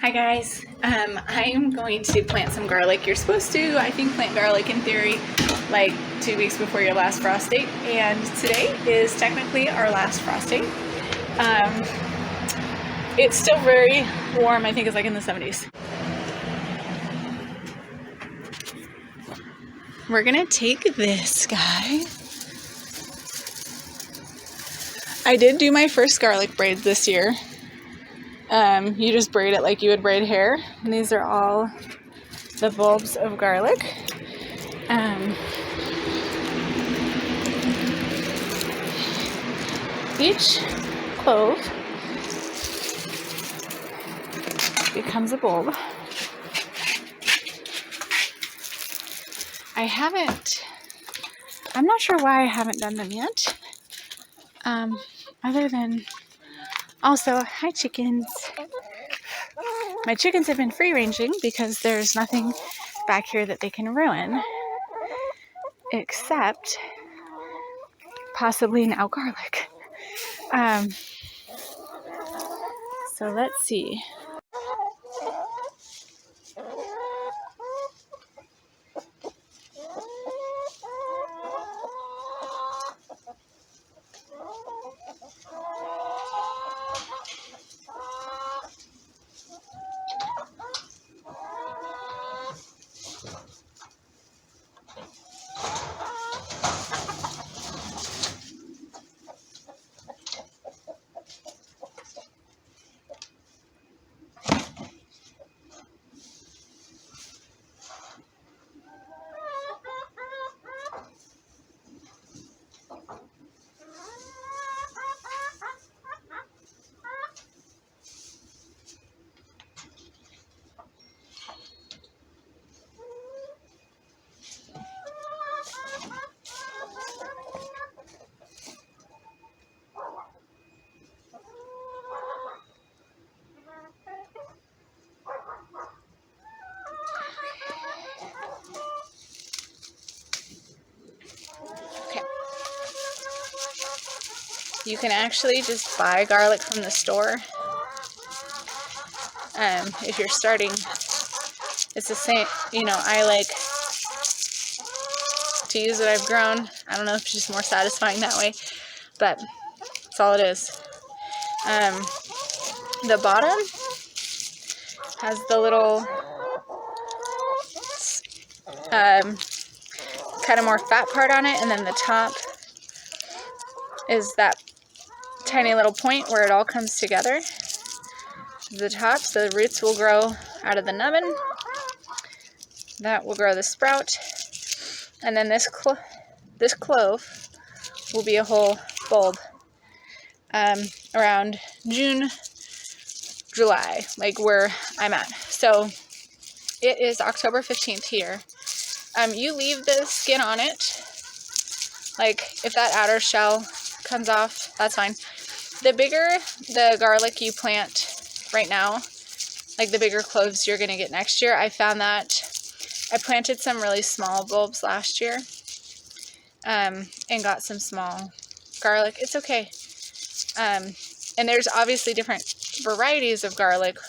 Hi guys, I'm going to plant some garlic. You're supposed to, I think, plant garlic in theory like 2 weeks before your last frost date, and today is technically our last frost date. It's still very warm. I think it's like in the 70s. We're gonna take this guy. I did do my first garlic braids this year. You just braid it like you would braid hair, and these are all the bulbs of garlic. Each clove becomes a bulb. I'm not sure why I haven't done them yet. Other than, also, hi chickens. My chickens have been free ranging because there's nothing back here that they can ruin, except possibly now garlic. So let's see. You can actually just buy garlic from the store. If you're starting, it's the same, I like to use what I've grown. I don't know if it's just more satisfying that way, but that's all it is. The bottom has the little kind of more fat part on it, and then the top is that tiny little point where it all comes together. The top, so the roots will grow out of the nubbin. That will grow the sprout, and then this clove will be a whole bulb around June, July, like where I'm at. So it is October 15th here. You leave the skin on it. Like if that outer shell comes off, that's fine. The bigger the garlic you plant right now, like the bigger cloves you're gonna get next year. I found that I planted some really small bulbs last year and got some small garlic. It's okay. And there's obviously different varieties of garlic,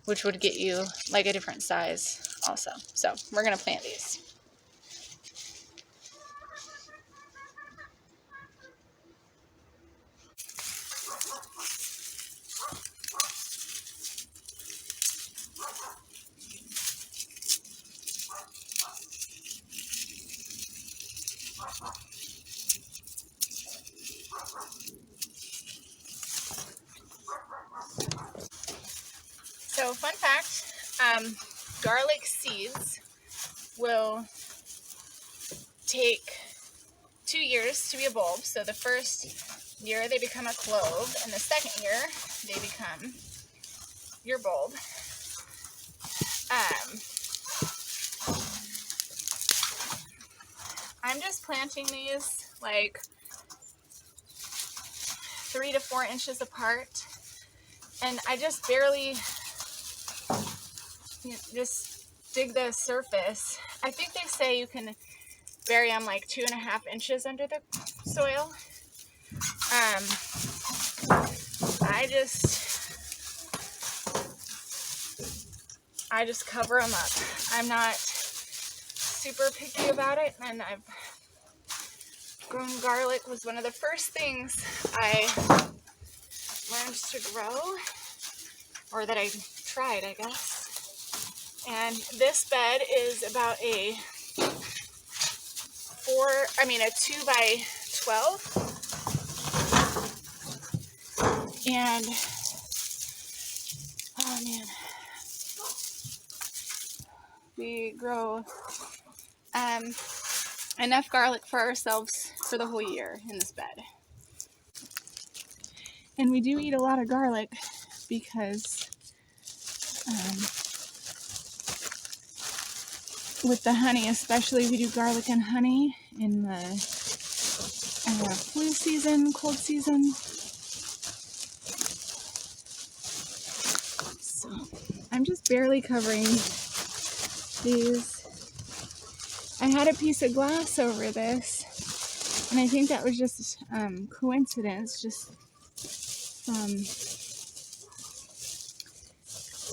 which would get you like a different size also. So we're gonna plant these. So fun fact, garlic seeds will take 2 years to be a bulb. So the first year they become a clove, and the second year they become your bulb. I'm just planting these like 3 to 4 inches apart, and I just barely just dig the surface. I think they say you can bury them like 2.5 inches under the soil. I just I just cover them up. I'm not super picky about it, and I've grown garlic was one of the first things I learned to grow, or that I tried, I guess. And this bed is about a 2 by 12. And, oh man, we grow enough garlic for ourselves for the whole year in this bed. And we do eat a lot of garlic because with the honey, especially we do garlic and honey in the flu season, cold season. So I'm just barely covering these. I had a piece of glass over this, and I think that was just coincidence, just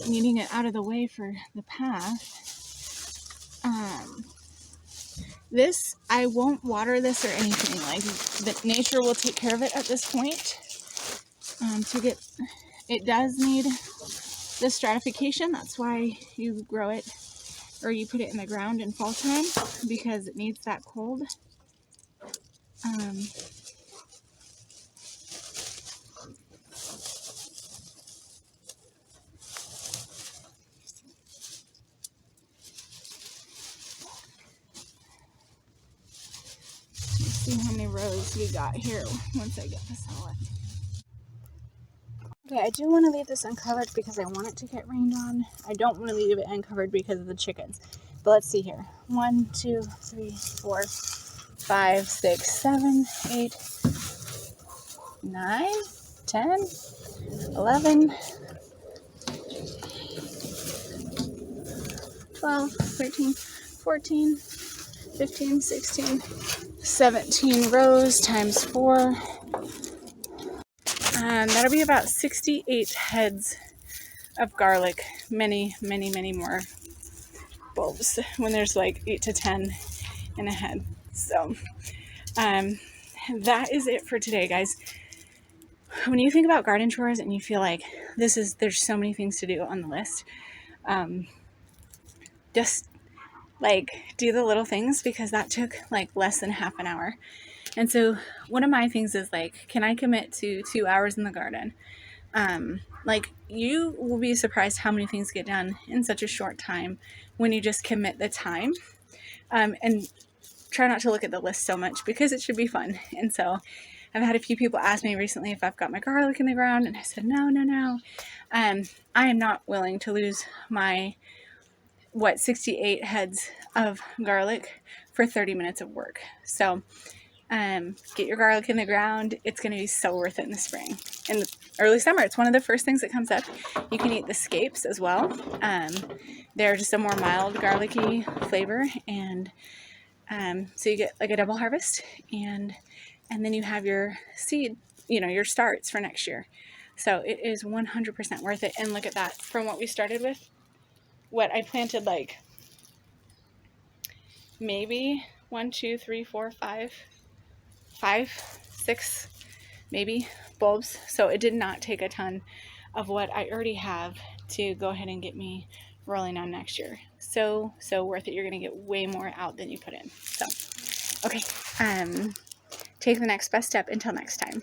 needing it out of the way for the path. This, I won't water this or anything. Like, the nature will take care of it at this point. It does need the stratification. That's why you grow it, or you put it in the ground in fall time, because it needs that cold. Let's see how many rows we got here once I get this all in. Okay, I do want to leave this uncovered because I want it to get rained on. I don't want to leave it uncovered because of the chickens. But let's see here. 1, 2, 3, 4, 5, 6, 7, 8, 9, 10, 11, 12, 13, 14, 15, 16, 17 rows times 4. That'll be about 68 heads of garlic. Many, many, many more bulbs when there's like 8 to 10 in a head. So that is it for today, guys. When you think about garden chores and you feel like there's so many things to do on the list, just like do the little things, because that took like less than half an hour. And so one of my things is like, can I commit to 2 hours in the garden? Like, you will be surprised how many things get done in such a short time when you just commit the time. And try not to look at the list so much, because it should be fun. And so I've had a few people ask me recently if I've got my garlic in the ground, and I said no. I am not willing to lose my 68 heads of garlic for 30 minutes of work. So get your garlic in the ground. It's going to be so worth it in the spring. In the early summer, it's one of the first things that comes up. You can eat the scapes as well. They're just a more mild garlicky flavor, and so you get like a double harvest, and then you have your seed, your starts for next year. So it is 100% worth it. And look at that, from what we started with, what I planted, like maybe 1, 2, 3, 4, 5, 6 maybe bulbs. So it did not take a ton of what I already have to go ahead and get me rolling on next year. So worth it. You're going to get way more out than you put in. So, okay. Take the next best step. Until next time.